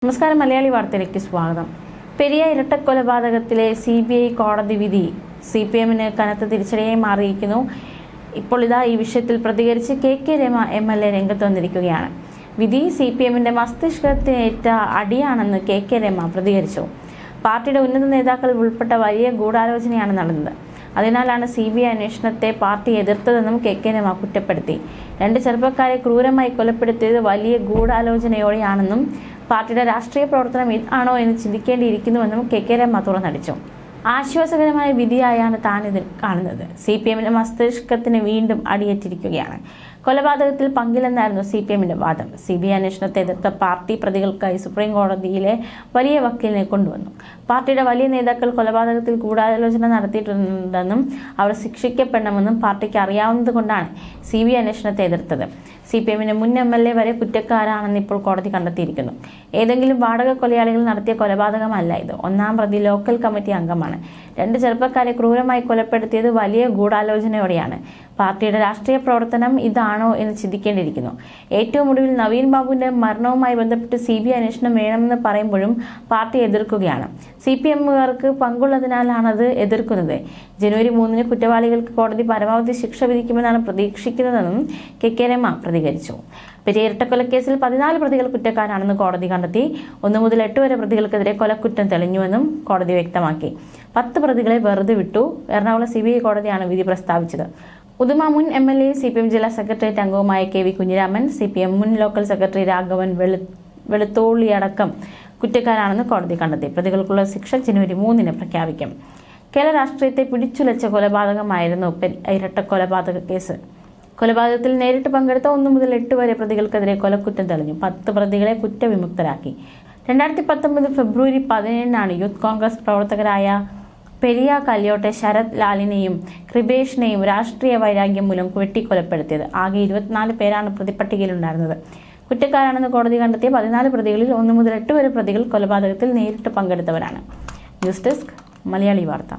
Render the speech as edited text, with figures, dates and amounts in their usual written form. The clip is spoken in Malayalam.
നമസ്കാരം. മലയാളി വാർത്തയിലേക്ക് സ്വാഗതം. പെരിയ ഇരട്ടക്കൊലപാതകത്തിലെ CBI കോടതി വിധി CPM-ന് കനത്ത തിരിച്ചടിയായി മാറിയിരിക്കുന്നു. ഇപ്പോൾ ഈ വിഷയത്തിൽ പ്രതികരിച്ച് KK രമ MLA രംഗത്ത് വന്നിരിക്കുകയാണ്. വിധി CPM-ന്റെ മസ്തിഷ്കത്തിനേറ്റ അടിയാണെന്ന് KK രമ പ്രതികരിച്ചു. പാർട്ടിയുടെ ഉന്നത നേതാക്കൾ ഉൾപ്പെട്ട വലിയ ഗൂഢാലോചനയാണ് നടന്നത്. അതിനാലാണ് CBI അന്വേഷണത്തെ പാർട്ടി എതിർത്തതെന്നും KK രമ കുറ്റപ്പെടുത്തി. 2 ചെറുപ്പക്കാരെ ക്രൂരമായി കൊലപ്പെടുത്തിയത് വലിയ ഗൂഢാലോചനയോടെയാണെന്നും പാർട്ടിയുടെ രാഷ്ട്രീയ പ്രവർത്തനം ഇതാണോ എന്ന് ചിന്തിക്കേണ്ടിയിരിക്കുന്നുവെന്നും KK രമ തുറന്നടിച്ചു. ആശ്വാസകരമായ വിധിയായാണ് താനിത് കാണുന്നത്. CPM-ന്റെ മസ്തിഷ്കത്തിന് വീണ്ടും അടിയേറ്റിരിക്കുകയാണ്. കൊലപാതകത്തിൽ പങ്കില്ലെന്നായിരുന്നു CPM-ന്റെ വാദം. CBI അന്വേഷണത്തെ എതിർത്ത പാർട്ടി പ്രതികൾക്കായി സുപ്രീം കോടതിയിലെ വലിയ വക്കീലിനെ കൊണ്ടുവന്നു. പാർട്ടിയുടെ വലിയ നേതാക്കൾ കൊലപാതകത്തിൽ ഗൂഢാലോചന നടത്തിയിട്ടുണ്ടെന്നും അവർ ശിക്ഷിക്കപ്പെടണമെന്നും പാർട്ടിക്ക് അറിയാവുന്നതുകൊണ്ടാണ് CBI അന്വേഷണത്തെ എതിർത്തത്. CPM-ന്റെ മുൻ MLA വരെ കുറ്റക്കാരാണെന്ന് ഇപ്പോൾ കോടതി കണ്ടെത്തിയിരിക്കുന്നു. ഏതെങ്കിലും വാടക കൊലയാളികൾ നടത്തിയ കൊലപാതകമല്ല ഇത്. 1-ാം പ്രതി ലോക്കൽ കമ്മിറ്റി അംഗമാണ്. 2 ചെറുപ്പക്കാരെ ക്രൂരമായി കൊലപ്പെടുത്തിയത് വലിയ ഗൂഢാലോചനയോടെയാണ്. പാർട്ടിയുടെ രാഷ്ട്രീയ പ്രവർത്തനം ഇതാണോ എന്ന് ചിന്തിക്കേണ്ടിയിരിക്കുന്നു. ഏറ്റവും ഒടുവിൽ നവീൻ ബാബുവിന്റെ മരണവുമായി ബന്ധപ്പെട്ട് CBI അന്വേഷണം വേണമെന്ന് പറയുമ്പോഴും പാർട്ടി എതിർക്കുകയാണ്. CPM-കാർക്ക് പങ്കുള്ളതിനാലാണത് എതിർക്കുന്നത്. ജനുവരി 3-ന് കുറ്റവാളികൾക്ക് കോടതി പരമാവധി ശിക്ഷ വിധിക്കുമെന്നാണ് പ്രതീക്ഷിക്കുന്നതെന്നും KK രമ പ്രതികരിച്ചു. പെരിയ ഇരട്ടക്കൊലക്കേസിൽ 14 പ്രതികൾ കുറ്റക്കാരാണെന്ന് കോടതി കണ്ടെത്തി. 1 മുതൽ 8 വരെ പ്രതികൾക്കെതിരെ കൊലക്കുറ്റം തെളിഞ്ഞുവെന്നും കോടതി വ്യക്തമാക്കി. 10 പ്രതികളെ വെറുതെ വിട്ടു. എറണാകുളം CBI കോടതിയാണ് വിധി പ്രസ്താവിച്ചത്. ഉദുമ മുൻ MLA CPM ജില്ലാ സെക്രട്ടേറിയറ്റ് അംഗവുമായ KV കുഞ്ഞിരാമൻ, CPM മുൻ ലോക്കൽ സെക്രട്ടറി രാഘവൻ വെളുത്തോളിയടക്കം കുറ്റക്കാരാണെന്ന് കോടതി കണ്ടെത്തി. പ്രതികൾക്കുള്ള ശിക്ഷ ജനുവരി 3-ന് പ്രഖ്യാപിക്കും. കേരള രാഷ്ട്രീയത്തെ പിടിച്ചുലച്ച കൊലപാതകമായിരുന്നു ഇരട്ടക്കൊലപാതക കേസ്. കൊലപാതകത്തിൽ നേരിട്ട് പങ്കെടുത്ത 1 മുതൽ 8 വരെ പ്രതികൾക്കെതിരെ കൊലക്കുറ്റം തെളിഞ്ഞു. 10 പ്രതികളെ കുറ്റവിമുക്തരാക്കി. 2019 ഫെബ്രുവരി 17-നാണ് യൂത്ത് കോൺഗ്രസ് പ്രവർത്തകരായ പെരിയ കല്യോട്ടെ ശരത് ലാലിനെയും കൃപേഷിനെയും രാഷ്ട്രീയ വൈരാഗ്യം മൂലം വെട്ടിക്കൊലപ്പെടുത്തിയത്. ആകെ 24 പേരാണ് പ്രതിപട്ടികയിലുണ്ടായിരുന്നത്. കുറ്റക്കാരാണെന്ന് കോടതി കണ്ടെത്തിയ 14 പ്രതികളിൽ 1 മുതൽ 8 വരെ പ്രതികൾ കൊലപാതകത്തിൽ നേരിട്ട് പങ്കെടുത്തവരാണ്. ന്യൂസ് ഡെസ്ക് മലയാളി വാർത്ത.